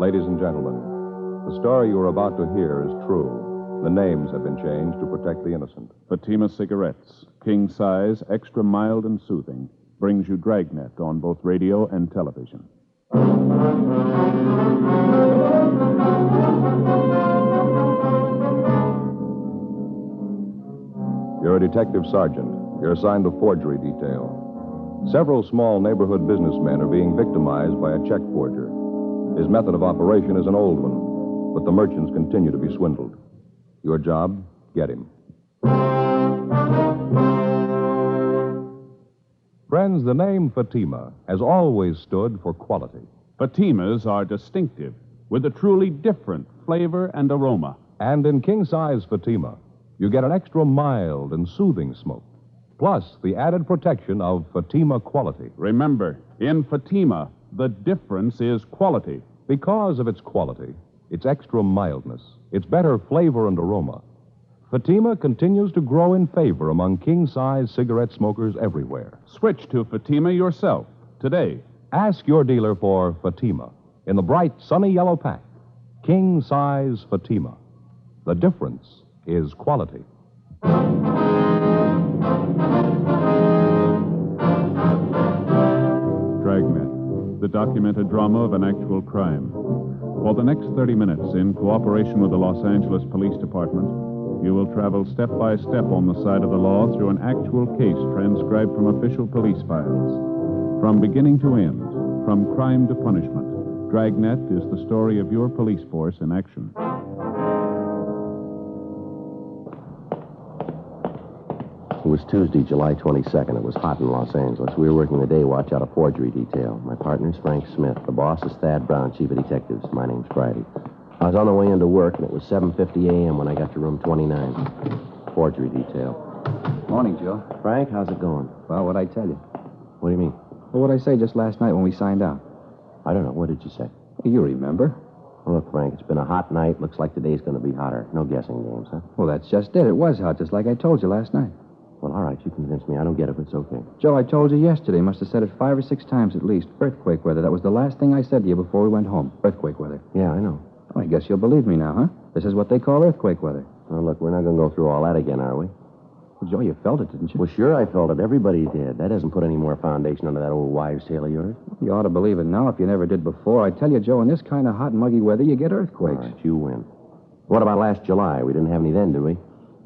Ladies and gentlemen, the story you are about to hear is true. The names have been changed to protect the innocent. Fatima Cigarettes, king size, extra mild and soothing, brings you Dragnet on both radio and television. You're a detective sergeant. You're assigned to forgery detail. Several small neighborhood businessmen are being victimized by a check forger. His method of operation is an old one, but the merchants continue to be swindled. Your job, get him. Friends, the name Fatima has always stood for quality. Fatimas are distinctive, with a truly different flavor and aroma. And in king-size Fatima, you get an extra mild and soothing smoke, plus the added protection of Fatima quality. Remember, in Fatima, the difference is quality. Because of its quality, its extra mildness, its better flavor and aroma, Fatima continues to grow in favor among king-size cigarette smokers everywhere. Switch to Fatima yourself today. Ask your dealer for Fatima in the bright, sunny yellow pack. King-size Fatima. The difference is quality. Dragnet, the documented drama of an actual crime. For the next 30 minutes, in cooperation with the Los Angeles Police Department, you will travel step by step on the side of the law through an actual case transcribed from official police files. From beginning to end, from crime to punishment, Dragnet is the story of your police force in action. It was Tuesday, July 22nd. It was hot in Los Angeles. We were working the day watch out of forgery detail. My partner's Frank Smith. The boss is Thad Brown, chief of detectives. My name's Friday. I was on the way into work, and it was 7:50 a.m. when I got to room 29. Forgery detail. Morning, Joe. Frank, how's it going? Well, what'd I tell you? What do you mean? Well, what'd I say just last night when we signed out? I don't know. What did you say? You remember. Well, look, Frank, it's been a hot night. Looks like today's going to be hotter. No guessing games, huh? Well, that's just it. It was hot, just like I told you last night. Well, all right, you convinced me. I don't get it, but it's okay. Joe, I told you yesterday. Must have said it 5 or 6 times at least. Earthquake weather. That was the last thing I said to you before we went home. Earthquake weather. Yeah, I know. Well, I guess you'll believe me now, huh? This is what they call earthquake weather. Well, look, we're not going to go through all that again, are we? Well, Joe, you felt it, didn't you? Well, sure, I felt it. Everybody did. That doesn't put any more foundation under that old wives' tale of yours. You ought to believe it now if you never did before. I tell you, Joe, in this kind of hot, muggy weather, you get earthquakes. All right, you win. What about last July? We didn't have any then, did we?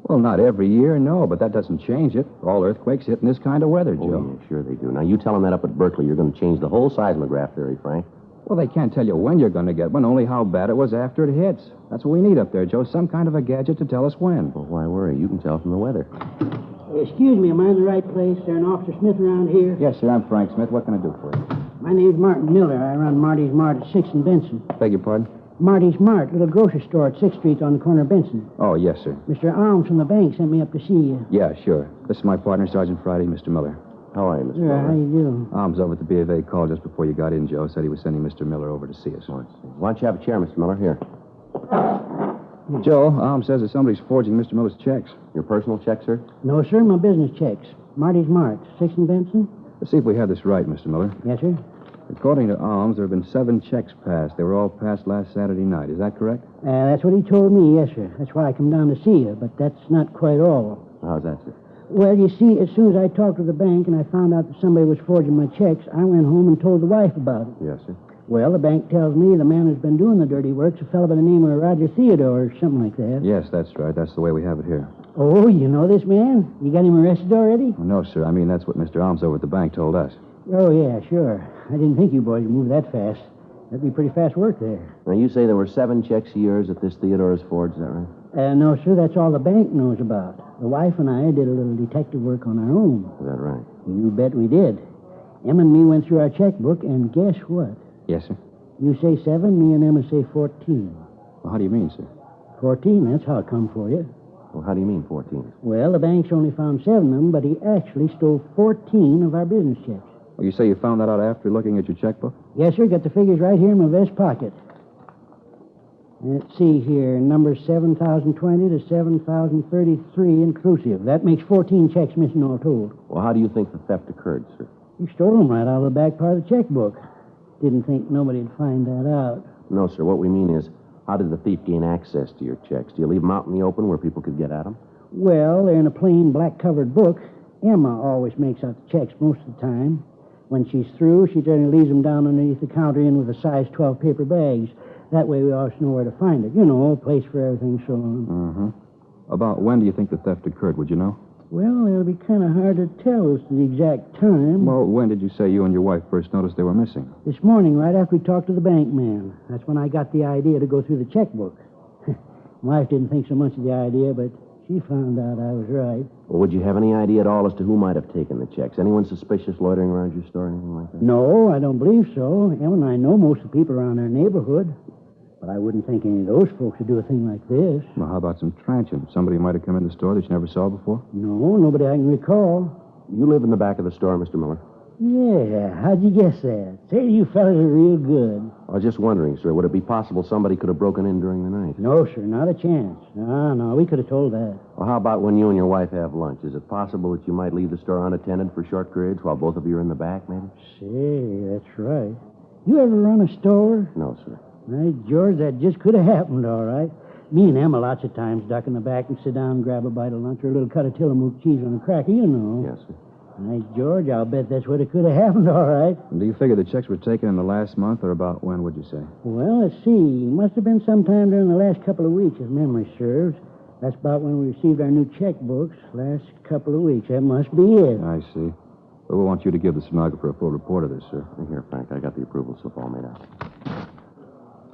Well, not every year, no, but that doesn't change it. All earthquakes hit in this kind of weather, Joe. Oh, yeah, sure they do. Now, you tell them that up at Berkeley, you're going to change the whole seismograph theory, Frank. Well, they can't tell you when you're going to get one, only how bad it was after it hits. That's what we need up there, Joe, some kind of a gadget to tell us when. Well, why worry? You can tell from the weather. Excuse me, am I in the right place? Is there an Officer Smith around here? Yes, sir, I'm Frank Smith. What can I do for you? My name's Martin Miller. I run Marty's Mart at 6th and Benson. Beg your pardon? Marty's Mart, little grocery store at 6th Street on the corner of Benson. Oh, yes, sir. Mr. Alms from the bank sent me up to see you. Yeah, sure. This is my partner, Sergeant Friday, Mr. Miller. How are you, Mr. Sure, Miller? how you do? Alms over at the B of A called just before you got in, Joe. Said he was sending Mr. Miller over to see us. Oh, I see. Why don't you have a chair, Mr. Miller? Here. Joe, Alms says that somebody's forging Mr. Miller's checks. Your personal check, sir? No, sir, my business checks. Marty's Mart, 6th and Benson? Let's see if we have this right, Mr. Miller. Yes, sir. According to Alms, there have been 7 checks passed. They were all passed last Saturday night. Is that correct? That's what he told me, yes, sir. That's why I come down to see you, but that's not quite all. How's that, sir? Well, you see, as soon as I talked to the bank and I found out that somebody was forging my checks, I went home and told the wife about it. Yes, sir. Well, the bank tells me the man who's been doing the dirty work's a fellow by the name of Roger Theodore or something like that. Yes, that's right. That's the way we have it here. Oh, you know this man? You got him arrested already? Oh, no, sir. I mean, that's what Mr. Alms over at the bank told us. Oh, yeah, sure. I didn't think you boys would move that fast. That'd be pretty fast work there. Now, you say there were 7 checks of yours that this Theodore has forged, is that right? No, sir, that's all the bank knows about. The wife and I did a little detective work on our own. Is that right? You bet we did. Emma and me went through our checkbook, and guess what? Yes, sir. You say 7, me and Emma say 14. Well, how do you mean, sir? 14, that's how it come for you. Well, how do you mean 14? Well, the bank's only found 7 of them, but he actually stole 14 of our business checks. Well, you say you found that out after looking at your checkbook? Yes, sir. Got the figures right here in my vest pocket. Let's see here. Numbers 7,020 to 7,033 inclusive. That makes 14 checks missing all told. Well, how do you think the theft occurred, sir? He stole them right out of the back part of the checkbook. Didn't think nobody'd find that out. No, sir. What we mean is, how did the thief gain access to your checks? Do you leave them out in the open where people could get at them? Well, they're in a plain black-covered book. Emma always makes out the checks most of the time. When she's through, she generally leaves them down underneath the counter in with a size 12 paper bags. That way we always know where to find it. You know, a place for everything, so on. Mm-hmm. About when do you think the theft occurred, would you know? Well, it'll be kind of hard to tell as to the exact time. Well, when did you say you and your wife first noticed they were missing? This morning, right after we talked to the bank man. That's when I got the idea to go through the checkbook. My wife didn't think so much of the idea, but she found out I was right. Well, would you have any idea at all as to who might have taken the checks? Anyone suspicious loitering around your store or anything like that? No, I don't believe so. Emma and I know most of the people around our neighborhood. But I wouldn't think any of those folks would do a thing like this. Well, how about some transients? Somebody might have come in the store that you never saw before? No, nobody I can recall. You live in the back of the store, Mr. Miller? Yeah, how'd you guess that? Say, you fellas are real good. I was just wondering, sir, would it be possible somebody could have broken in during the night? No, sir, not a chance. No, we could have told that. Well, how about when you and your wife have lunch? Is it possible that you might leave the store unattended for short periods while both of you are in the back, maybe? Say, that's right. You ever run a store? No, sir. Hey, George, that just could have happened, all right. Me and Emma lots of times duck in the back and sit down and grab a bite of lunch or a little cut of Tillamook cheese on a cracker, you know. Yes, sir. Hey, George, I'll bet that's what it could have happened, all right. And do you figure the checks were taken in the last month, or about when, would you say? Well, let's see. Must have been sometime during the last couple of weeks, if memory serves. That's about when we received our new checkbooks. Last couple of weeks. That must be it. I see. Well, we want you to give the stenographer a full report of this, sir. Here, Frank, I got the approval slip all made out.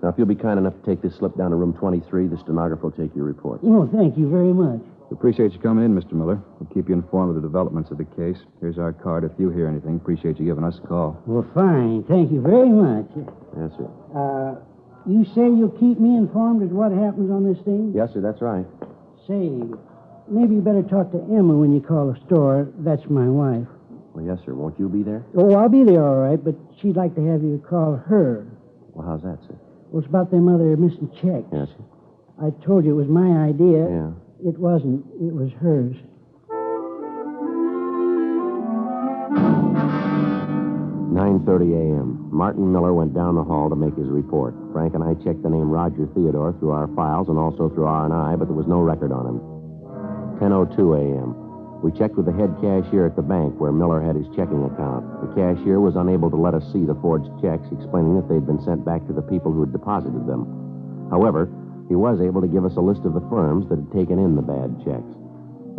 Now, if you'll be kind enough to take this slip down to room 23, the stenographer will take your report. Oh, thank you very much. We appreciate you coming in, Mr. Miller. We'll keep you informed of the developments of the case. Here's our card. If you hear anything, appreciate you giving us a call. Well, fine. Thank you very much. Yes, sir. You say you'll keep me informed of what happens on this thing? Yes, sir, that's right. Say, maybe you better talk to Emma when you call the store. That's my wife. Well, yes, sir. Won't you be there? Oh, I'll be there, all right, but she'd like to have you call her. Well, how's that, sir? Well, it's about them other missing checks. Yes, sir. I told you it was my idea. Yeah. It wasn't. It was hers. 9:30 a.m. Martin Miller went down the hall to make his report. Frank and I checked the name Roger Theodore through our files and also through R&I, but there was no record on him. 10:02 a.m. We checked with the head cashier at the bank where Miller had his checking account. The cashier was unable to let us see the forged checks, explaining that they'd been sent back to the people who had deposited them. However, he was able to give us a list of the firms that had taken in the bad checks.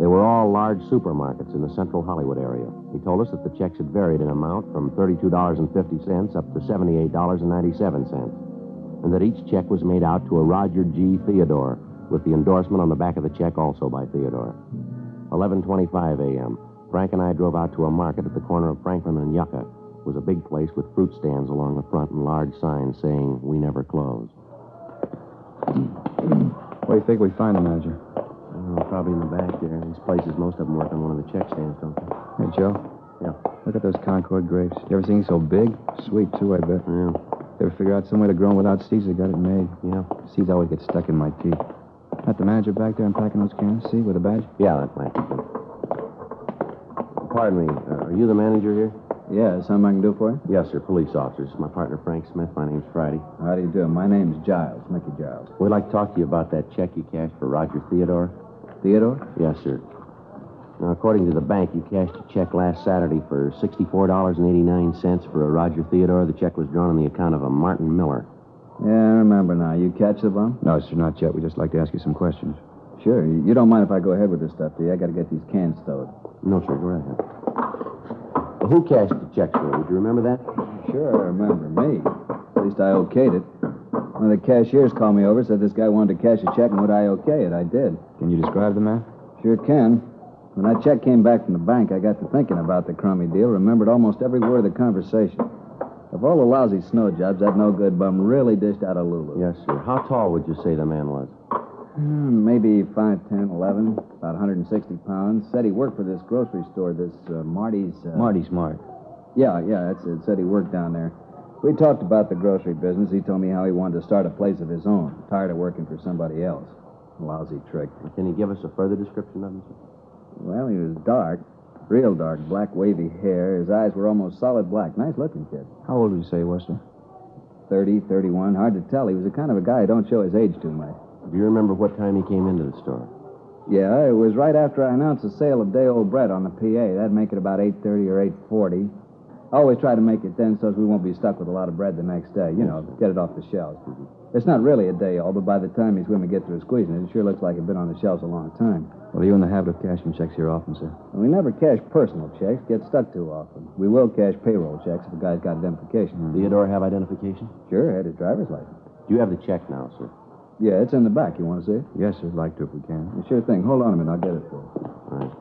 They were all large supermarkets in the central Hollywood area. He told us that the checks had varied in amount from $32.50 up to $78.97, and that each check was made out to a Roger G. Theodore, with the endorsement on the back of the check also by Theodore. 11:25 a.m. Frank and I drove out to a market at the corner of Franklin and Yucca. It was a big place with fruit stands along the front and large signs saying, "We never close." Where do you think we find the manager? Probably in the back there. These places, most of them work on one of the check stands, don't they? Hey, Joe. Yeah. Look at those Concord grapes. You ever seen so big? Sweet, too, I bet. Yeah. Ever figure out some way to grow them without seeds? They got it made. Yeah. Seeds always get stuck in my teeth. That the manager back there unpacking those cans? See, with a badge? Yeah, that might be good. Pardon me. Are you the manager here? Yeah, is something I can do for you? Yes, sir. Police officers. My partner, Frank Smith. My name's Friday. How do you do? My name's Giles, Mickey Giles. We'd like to talk to you about that check you cashed for Roger Theodore. Theodore? Yes, sir. Now, according to the bank, you cashed a check last Saturday for $64.89 for a Roger Theodore. The check was drawn on the account of a Martin Miller. Yeah, I remember now. You catch the bum? No, sir, not yet. We'd just like to ask you some questions. Sure. You don't mind if I go ahead with this stuff, do you? I got to get these cans stowed. No, sir. Go right ahead. Well, who cashed the check for? Would you remember that? Sure, I remember. Me. At least I okayed it. One of the cashiers called me over, said this guy wanted to cash a check, and would I okay it? I did. Can you describe the man? Sure can. When that check came back from the bank, I got to thinking about the crummy deal, remembered almost every word of the conversation. Of all the lousy snow jobs, that no-good bum really dished out a Lulu. Yes, sir. How tall would you say the man was? Maybe 5'10", 11, about 160 pounds. Said he worked for this grocery store, this Marty's... Marty's Mart. Yeah, that's it. Said he worked down there. We talked about the grocery business. He told me how he wanted to start a place of his own. Tired of working for somebody else. Lousy trick. Can you give us a further description of him, sir? Well, he was dark. Real dark. Black, wavy hair. His eyes were almost solid black. Nice-looking kid. How old would you say he was, sir? 30, 31. Hard to tell. He was the kind of a guy who don't show his age too much. Do you remember what time he came into the store? Yeah, it was right after I announced the sale of day-old bread on the PA. That'd make it about 8:30 or 8:40. I always try to make it then so we won't be stuck with a lot of bread the next day. You know, get it off the shelves. It's not really a day-old, but by the time these women get through squeezing it, it sure looks like it's been on the shelves a long time. Well, are you in the habit of cashing checks here often, sir? And we never cash personal checks. Get stuck too often. We will cash payroll checks if a guy's got identification. Theodore have identification? Sure, had his driver's license. Do you have the check now, sir? Yeah, it's in the back. You want to see it? Yes, sir. I'd like to if we can. Sure thing. Hold on a minute. I'll get it for you. All right.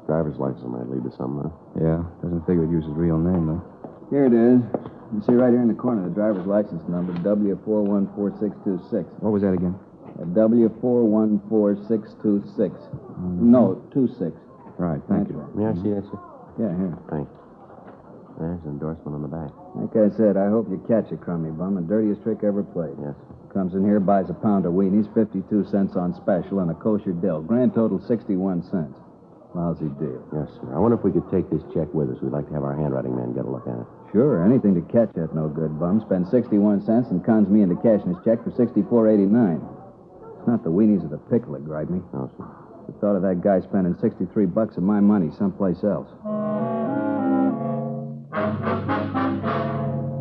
Driver's license might lead to something, huh? Yeah, doesn't figure he'd use his real name, though. Here it is. You see right here in the corner the driver's license number, W414626. What was that again? W414626. No, 26. Right, thank you. Right. May I see that, sir? Yeah, here. Thanks. There's an endorsement on the back. Like I said, I hope you catch a crummy bum. The dirtiest trick ever played. Yes. Comes in here, buys a pound of weenies, 52 cents on special, and a kosher dill. Grand total, 61 cents. Lousy deal. Yes, sir. I wonder if we could take this check with us. We'd like to have our handwriting man get a look at it. Sure, anything to catch that no good bum. Spends 61 cents and cons me into cashing his check for $64.89. It's not the weenies or the pickle that gripe me. No, sir. The thought of that guy spending $63 of my money someplace else.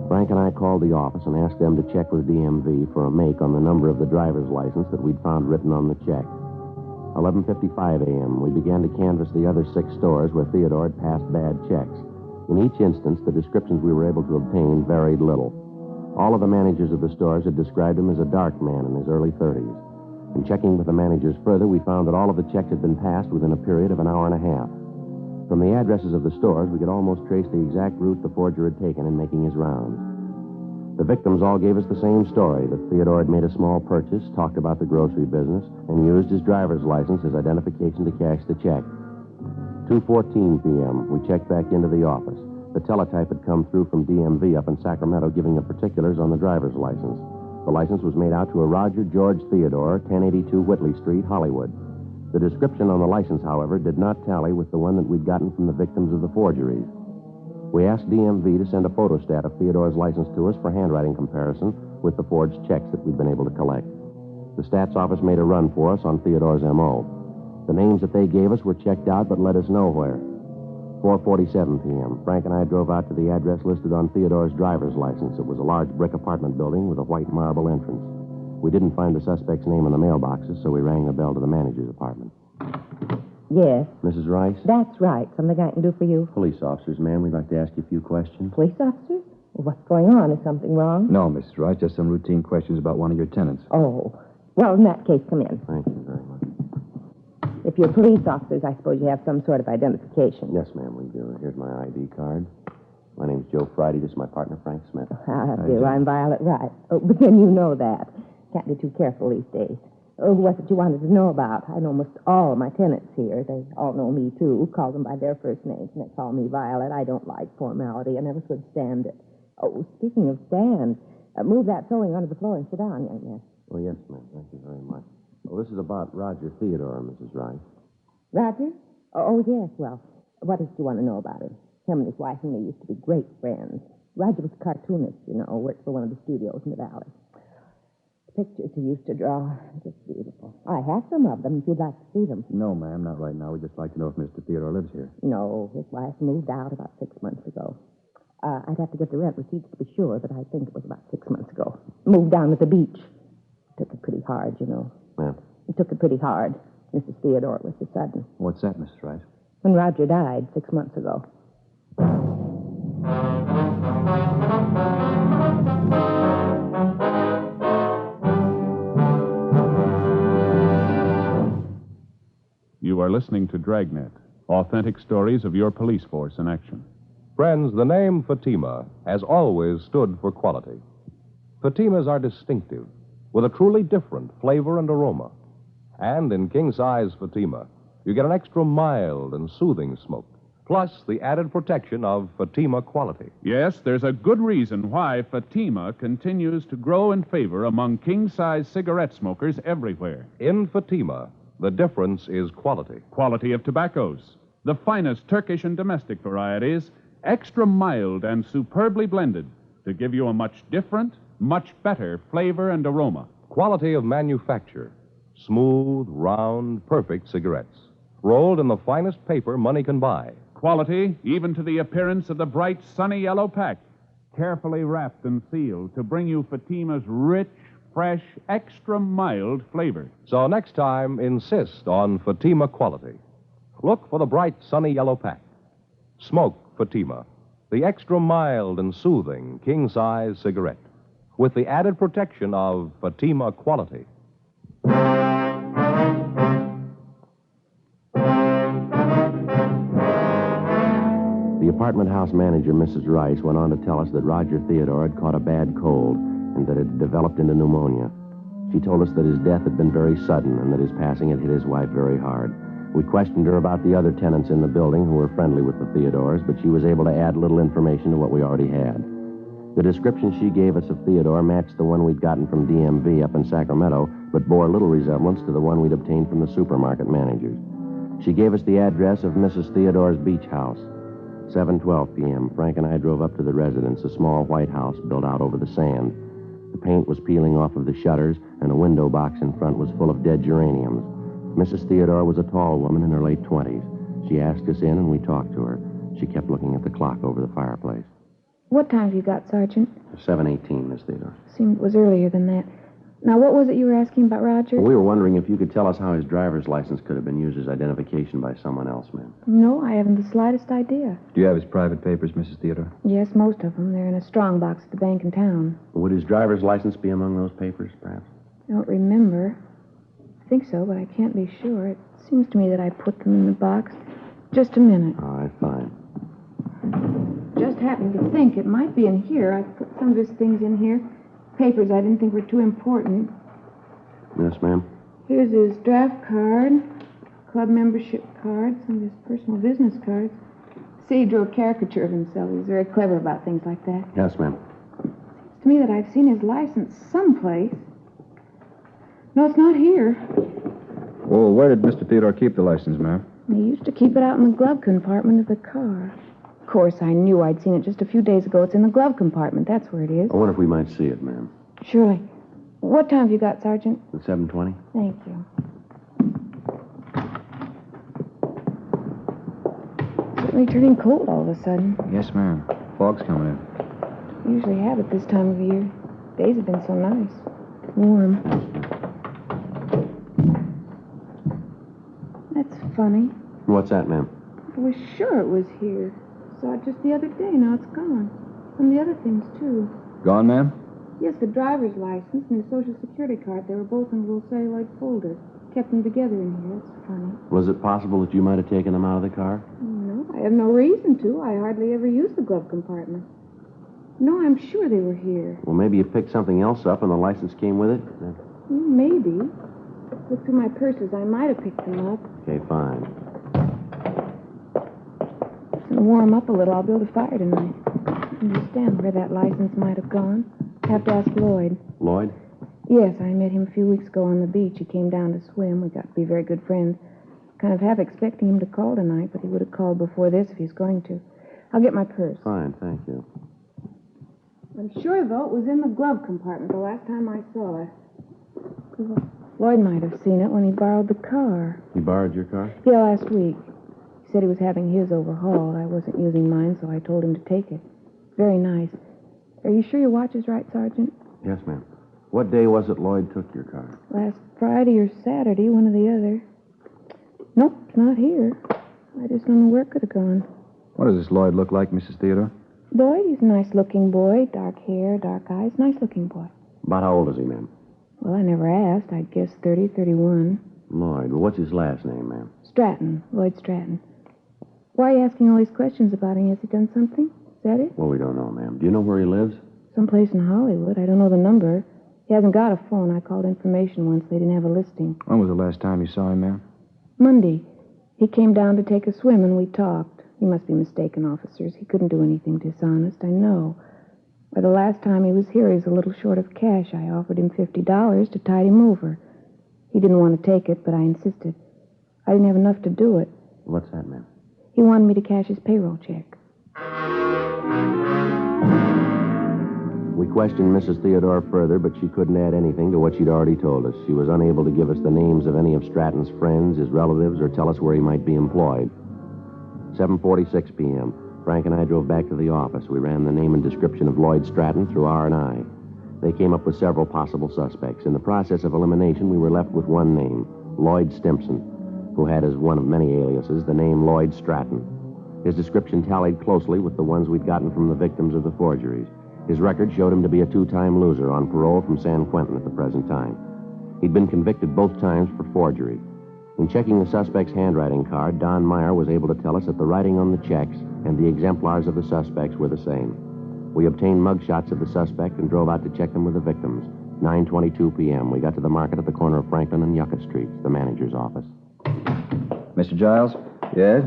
Frank and I called the office and asked them to check with DMV for a make on the number of the driver's license that we'd found written on the check. 11:55 a.m., we began to canvass the other 6 stores where Theodore had passed bad checks. In each instance, the descriptions we were able to obtain varied little. All of the managers of the stores had described him as a dark man in his early 30s. In checking with the managers further, we found that all of the checks had been passed within a period of an hour and a half. From the addresses of the stores, we could almost trace the exact route the forger had taken in making his rounds. The victims all gave us the same story, that Theodore had made a small purchase, talked about the grocery business, and used his driver's license as identification to cash the check. 2:14 p.m., we checked back into the office. The teletype had come through from DMV up in Sacramento giving the particulars on the driver's license. The license was made out to a Roger George Theodore, 1082 Whitley Street, Hollywood. The description on the license, however, did not tally with the one that we'd gotten from the victims of the forgeries. We asked DMV to send a photostat of Theodore's license to us for handwriting comparison with the forged checks that we'd been able to collect. The stats office made a run for us on Theodore's M.O. The names that they gave us were checked out but led us nowhere. 4:47 p.m., Frank and I drove out to the address listed on Theodore's driver's license. It was a large brick apartment building with a white marble entrance. We didn't find the suspect's name in the mailboxes, so we rang the bell to the manager's apartment. Yes, Mrs. Rice? that's right. Something I can do for you? Police officers, ma'am. We'd like to ask you a few questions. Police officers? Well, what's going on? Is something wrong? No, Mrs. Rice, just some routine questions about one of your tenants. Oh. Well, in that case, come in. Thank you very much. If you're police officers, I suppose you have some sort of identification. Yes, ma'am, we do. Here's my ID card. My name's Joe Friday. This is my partner, Frank Smith. I'm Violet Wright. Oh, but then you know that. Can't be too careful these days. Oh, what's it you wanted to know about? I know almost all of my tenants here. They all know me, too. Call them by their first names, and they call me Violet. I don't like formality. I never could stand it. Oh, speaking of stand, move that sewing onto the floor and sit down, young man. Oh, yes, ma'am. Thank you very much. Well, this is about Roger Theodore, Mrs. Rice. Roger? Oh, yes. Well, what did you want to know about him? Him and his wife and me used to be great friends. Roger was a cartoonist, you know, worked for one of the studios in the valley. The pictures he used to draw, just beautiful. I have some of them if you'd like to see them. No, ma'am, not right now. We'd just like to know if Mr. Theodore lives here. No, his wife moved out about 6 months ago. I'd have to get the rent receipts to be sure, but I think it was about 6 months ago. Moved down at the beach. Took it pretty hard, you know. Ma'am? He took it pretty hard. Mrs. Theodore was so sudden. What's that, Mrs. Rice? When Roger died 6 months ago. You are listening to Dragnet, authentic stories of your police force in action. Friends, the name Fatima has always stood for quality. Fatimas are distinctive, with a truly different flavor and aroma. And in king-size Fatima, you get an extra mild and soothing smoke, plus the added protection of Fatima quality. Yes, there's a good reason why Fatima continues to grow in favor among king-size cigarette smokers everywhere. In Fatima, the difference is quality. Quality of tobaccos, the finest Turkish and domestic varieties, extra mild and superbly blended to give you a much different, much better flavor and aroma. Quality of manufacture. Smooth, round, perfect cigarettes. Rolled in the finest paper money can buy. Quality, even to the appearance of the bright, sunny yellow pack. Carefully wrapped and sealed to bring you Fatima's rich, fresh, extra mild flavor. So next time, insist on Fatima quality. Look for the bright, sunny yellow pack. Smoke Fatima, the extra mild and soothing king-size cigarette, with the added protection of Fatima quality. The apartment house manager, Mrs. Rice, went on to tell us that Roger Theodore had caught a bad cold and that it had developed into pneumonia. She told us that his death had been very sudden and that his passing had hit his wife very hard. We questioned her about the other tenants in the building who were friendly with the Theodores, but she was able to add little information to what we already had. The description she gave us of Theodore matched the one we'd gotten from DMV up in Sacramento, but bore little resemblance to the one we'd obtained from the supermarket managers. She gave us the address of Mrs. Theodore's beach house. 7:12 p.m., Frank and I drove up to the residence, a small white house built out over the sand. The paint was peeling off of the shutters, and a window box in front was full of dead geraniums. Mrs. Theodore was a tall woman in her late 20s. She asked us in, and we talked to her. She kept looking at the clock over the fireplace. What time have you got, Sergeant? 7:18, Miss Theodore. Seemed it was earlier than that. Now, what was it you were asking about Roger? We were wondering if you could tell us how his driver's license could have been used as identification by someone else, ma'am. No, I haven't the slightest idea. Do you have his private papers, Mrs. Theodore? Yes, most of them. They're in a strong box at the bank in town. Would his driver's license be among those papers, perhaps? I don't remember. I think so, but I can't be sure. It seems to me that I put them in the box. Just a minute. All right, fine. Just happened to think it might be in here. I put some of his things in here. Papers I didn't think were too important. Yes, ma'am. Here's his draft card, club membership card, some of his personal business cards. See, he drew a caricature of himself. He was very clever about things like that. Yes, ma'am. Seems to me that I've seen his license someplace. No, it's not here. Well, where did Mr. Theodore keep the license, ma'am? He used to keep it out in the glove compartment of the car. Of course, I knew I'd seen it just a few days ago. It's in the glove compartment. That's where it is. I wonder if we might see it, ma'am. Surely. What time have you got, Sergeant? At 7:20? Thank you. Certainly turning cold all of a sudden. Yes, ma'am. Fog's coming in. We usually have it this time of year. Days have been so nice. Warm. That's funny. What's that, ma'am? I was sure it was here. Saw it just the other day. Now it's gone. And the other things, too. Gone, ma'am? Yes, the driver's license and his Social Security card. They were both in a little celluloid folder. Kept them together in here. That's funny. Was it possible that you might have taken them out of the car? No, I have no reason to. I hardly ever use the glove compartment. No, I'm sure they were here. Well, maybe you picked something else up and the license came with it? Maybe. Look through my purses. I might have picked them up. Okay, fine. It's going to warm up a little. I'll build a fire tonight. I understand where that license might have gone. Have to ask Lloyd. Lloyd? Yes, I met him a few weeks ago on the beach. He came down to swim. We got to be very good friends. Kind of half expecting him to call tonight, but he would have called before this if he's going to. I'll get my purse. Fine, thank you. I'm sure, though, it was in the glove compartment the last time I saw it. Lloyd might have seen it when he borrowed the car. He borrowed your car? Yeah, last week. He said he was having his overhauled. I wasn't using mine, so I told him to take it. Very nice. Are you sure your watch is right, Sergeant? Yes, ma'am. What day was it Lloyd took your car? Last Friday or Saturday, one or the other. Nope, it's not here. I just don't know where it could have gone. What does this Lloyd look like, Mrs. Theodore? Lloyd, he's a nice-looking boy. Dark hair, dark eyes. Nice-looking boy. About how old is he, ma'am? Well, I never asked. I'd guess 30, 31. Lloyd. Well, what's his last name, ma'am? Stratton. Lloyd Stratton. Why are you asking all these questions about him? Has he done something? Is that it? Well, we don't know, ma'am. Do you know where he lives? Someplace in Hollywood. I don't know the number. He hasn't got a phone. I called information once. They didn't have a listing. When was the last time you saw him, ma'am? Monday. He came down to take a swim, and we talked. You must be mistaken, officers. He couldn't do anything dishonest, I know. But the last time he was here, he was a little short of cash. I offered him $50 to tide him over. He didn't want to take it, but I insisted. I didn't have enough to do it. What's that, ma'am? He wanted me to cash his payroll check. We questioned Mrs. Theodore further, but she couldn't add anything to what she'd already told us. She was unable to give us the names of any of Stratton's friends, his relatives, or tell us where he might be employed. 7:46 p.m. Frank and I drove back to the office. We ran the name and description of Lloyd Stratton through R&I. They came up with several possible suspects. In the process of elimination, we were left with one name, Lloyd Stimpson, who had as one of many aliases the name Lloyd Stratton. His description tallied closely with the ones we'd gotten from the victims of the forgeries. His record showed him to be a two-time loser on parole from San Quentin at the present time. He'd been convicted both times for forgery. In checking the suspect's handwriting card, Don Meyer was able to tell us that the writing on the checks and the exemplars of the suspects were the same. We obtained mugshots of the suspect and drove out to check them with the victims. 9:22 p.m. We got to the market at the corner of Franklin and Yucca Streets, the manager's office. Mr. Giles? Yes?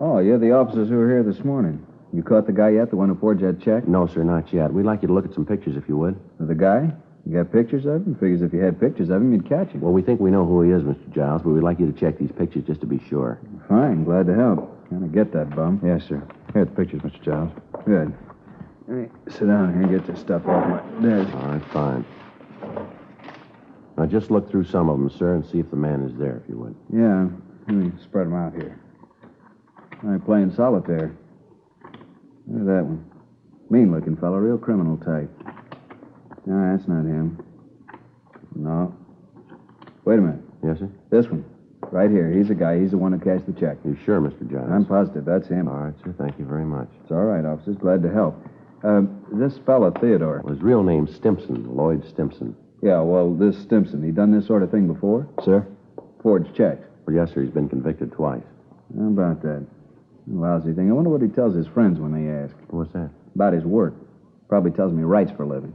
Oh, you're the officers who were here this morning. You caught the guy yet, the one who forged that check? No, sir, not yet. We'd like you to look at some pictures, if you would. The guy? You got pictures of him? Figures if you had pictures of him, you'd catch him. Well, we think we know who he is, Mr. Giles, but we'd like you to check these pictures just to be sure. Fine, glad to help. Kind of get that bum. Yes, sir. Here are the pictures, Mr. Giles. Good. Let me sit down here and get this stuff off my desk. All right, fine. Now, just look through some of them, sir, and see if the man is there, if you would. Yeah, let me spread them out here. I'm playing solitaire. Look at that one. Mean-looking fellow, real criminal type. No, that's not him. No. Wait a minute. Yes, sir? This one. Right here. He's the guy. He's the one who cashed the check. You sure, Mr. Giles? I'm positive. That's him. All right, sir. Thank you very much. It's all right, officers. Glad to help. This fella, Theodore. Well, his real name's Stimpson, Lloyd Stimpson. Yeah, well, this Stimpson, he done this sort of thing before? Sir? Forged checks. Well, yes, sir. He's been convicted twice. How about that? Lousy thing. I wonder what he tells his friends when they ask. What's that? About his work. Probably tells me he writes for a living.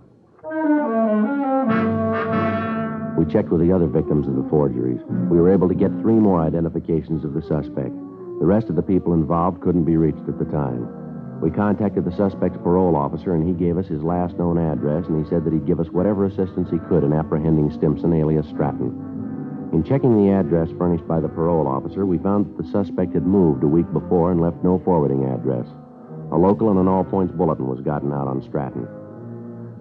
We checked with the other victims of the forgeries. We were able to get 3 more identifications of the suspect. The rest of the people involved couldn't be reached at the time. We contacted the suspect's parole officer, and he gave us his last known address, and he said that he'd give us whatever assistance he could in apprehending Stimpson, alias Stratton. In checking the address furnished by the parole officer, we found that the suspect had moved a week before and left no forwarding address. A local and an all-points bulletin was gotten out on Stratton.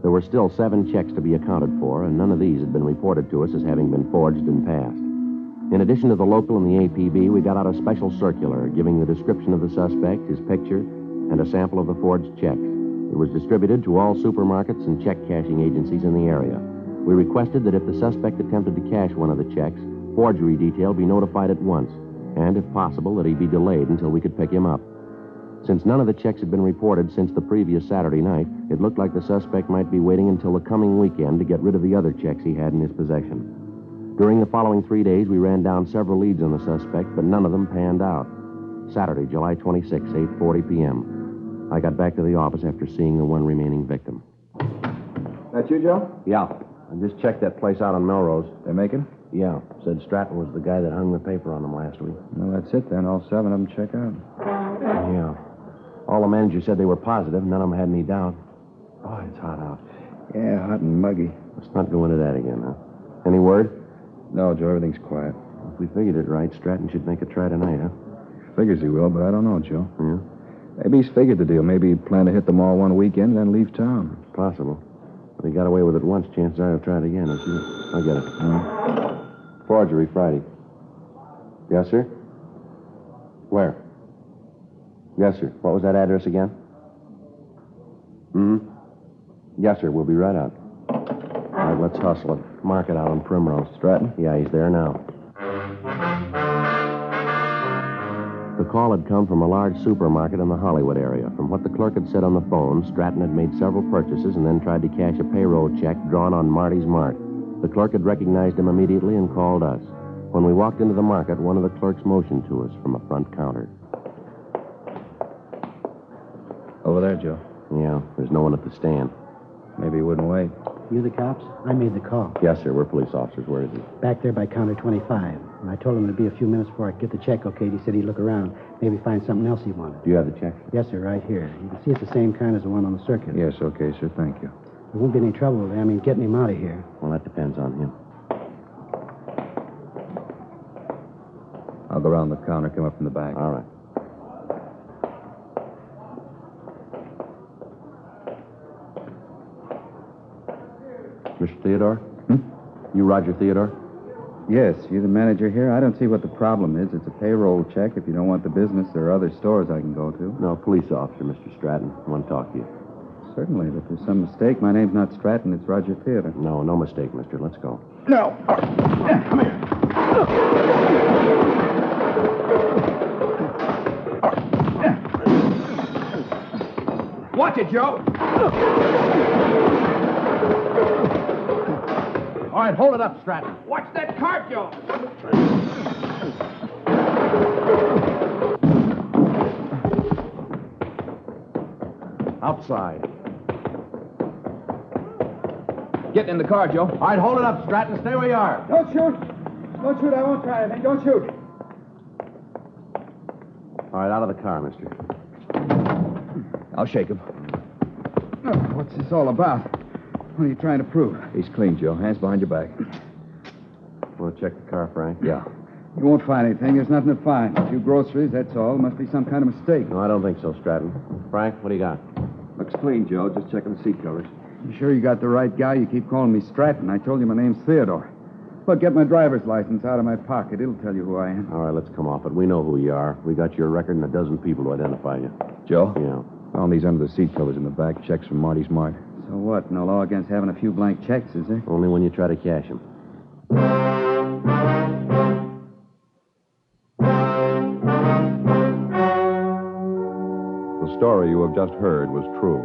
There were still 7 checks to be accounted for, and none of these had been reported to us as having been forged and passed. In addition to the local and the APB, we got out a special circular giving the description of the suspect, his picture, and a sample of the forged checks. It was distributed to all supermarkets and check-cashing agencies in the area. We requested that if the suspect attempted to cash one of the checks, forgery detail be notified at once, and, if possible, that he be delayed until we could pick him up. Since none of the checks had been reported since the previous Saturday night, it looked like the suspect might be waiting until the coming weekend to get rid of the other checks he had in his possession. During the following 3 days, we ran down several leads on the suspect, but none of them panned out. Saturday, July 26, 8:40 p.m. I got back to the office after seeing the one remaining victim. That you, Joe? Yeah. I just checked that place out on Melrose. They making? Yeah. Said Stratton was the guy that hung the paper on them last week. Well, that's it then. All 7 of them check out. Yeah. All the managers said they were positive. None of them had any doubt. Oh, it's hot out. Yeah, hot and muggy. Let's not go into that again, huh? Any word? No, Joe, everything's quiet. If we figured it right, Stratton should make a try tonight, huh? Figures he will, but I don't know, Joe. Yeah? Maybe he's figured the deal. Maybe he planned to hit them all one weekend and then leave town. It's possible. If he got away with it once, chances are he'll try it again. I get it. Forgery Friday. Yes, sir? Where? Yes, sir. What was that address again? Yes, sir. We'll be right out. All right, let's hustle it. Mark it out on Primrose. Stratton? Yeah, he's there now. The call had come from a large supermarket in the Hollywood area. From what the clerk had said on the phone, Stratton had made several purchases and then tried to cash a payroll check drawn on Marty's Mart. The clerk had recognized him immediately and called us. When we walked into the market, one of the clerks motioned to us from a front counter. Over there, Joe. Yeah, there's no one at the stand. Maybe he wouldn't wait. You the cops? I made the call. Yes, sir. We're police officers. Where is he? Back there by counter 25. And I told him it'd be a few minutes before I could get the check okayed. He said he'd look around, maybe find something else he wanted. Do you have the check? Yes, sir, right here. You can see it's the same kind as the one on the circuit. Yes, okay, sir. Thank you. There won't be any trouble with him. Getting him out of here. Well, that depends on him. I'll go around the counter, come up from the back. All right. Mr. Theodore? You Roger Theodore? Yes, you the manager here? I don't see what the problem is. It's a payroll check. If you don't want the business, there are other stores I can go to. No, police officer, Mr. Stratton. I want to talk to you. Certainly, but there's some mistake. My name's not Stratton, it's Roger Theodore. No mistake, mister. Let's go. No. Come here. Watch it, Joe. All right, hold it up, Stratton. Watch that cart, Joe. Outside. Get in the car, Joe. All right, hold it up, Stratton. Stay where you are. Don't shoot. Don't shoot. I won't try anything. Don't shoot. All right, out of the car, mister. I'll shake him. Oh, what's this all about? What are you trying to prove? He's clean, Joe. Hands behind your back. Want to check the car, Frank? Yeah. You won't find anything. There's nothing to find. A few groceries, that's all. Must be some kind of mistake. No, I don't think so, Stratton. Frank, what do you got? Looks clean, Joe. Just checking the seat covers. You sure you got the right guy? You keep calling me Stratton. I told you my name's Theodore. Look, get my driver's license out of my pocket. It'll tell you who I am. All right, let's come off it. We know who you are. We got your record and a dozen people to identify you. Joe? Yeah. Found these under the seat covers in the back. Checks from Marty's Mart. So what? No law against having a few blank checks, is there? Only when you try to cash them. The story you have just heard was true.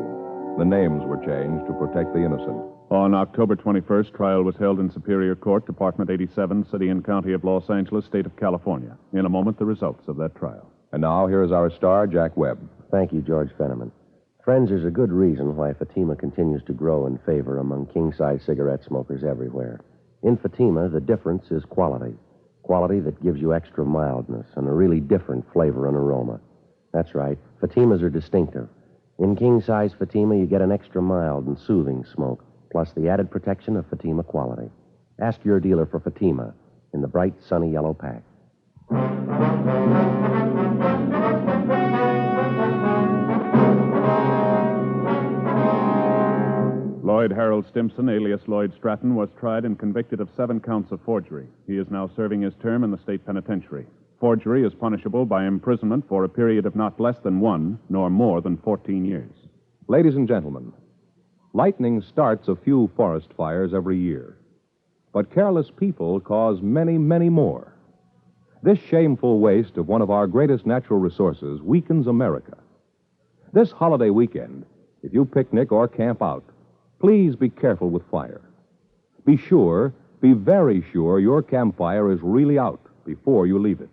The names were changed to protect the innocent. On October 21st, trial was held in Superior Court, Department 87, City and County of Los Angeles, State of California. In a moment, the results of that trial. And now, here is our star, Jack Webb. Thank you, George Fenneman. Friends, there's a good reason why Fatima continues to grow in favor among king-size cigarette smokers everywhere. In Fatima, the difference is quality. Quality that gives you extra mildness and a really different flavor and aroma. That's right, Fatimas are distinctive. In king-size Fatima, you get an extra mild and soothing smoke, plus the added protection of Fatima quality. Ask your dealer for Fatima in the bright, sunny yellow pack. Lloyd Harold Stimson, alias Lloyd Stratton, was tried and convicted of 7 counts of forgery. He is now serving his term in the state penitentiary. Forgery is punishable by imprisonment for a period of not less than 1 nor more than 14 years. Ladies and gentlemen, lightning starts a few forest fires every year. But careless people cause many, many more. This shameful waste of one of our greatest natural resources weakens America. This holiday weekend, if you picnic or camp out, please be careful with fire. Be sure, be very sure your campfire is really out before you leave it.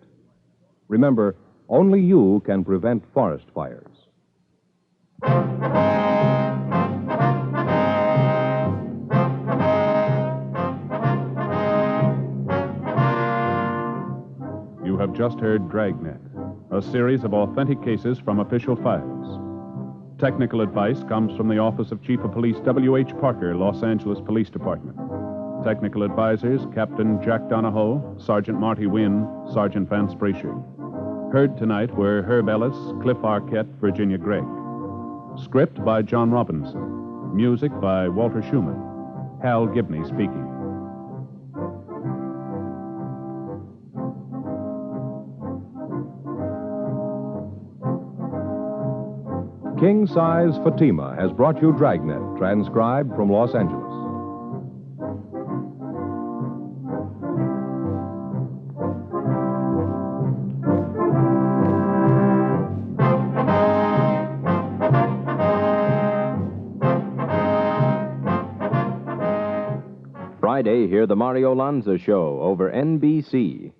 Remember, only you can prevent forest fires. You have just heard Dragnet, a series of authentic cases from official files. Technical advice comes from the Office of Chief of Police W.H. Parker, Los Angeles Police Department. Technical advisors, Captain Jack Donahoe, Sergeant Marty Wynn, Sergeant Vance Brasher. Heard tonight were Herb Ellis, Cliff Arquette, Virginia Gregg. Script by John Robinson. Music by Walter Schumann. Hal Gibney speaking. King Size Fatima has brought you Dragnet, transcribed from Los Angeles. Friday, hear the Mario Lanza Show over NBC.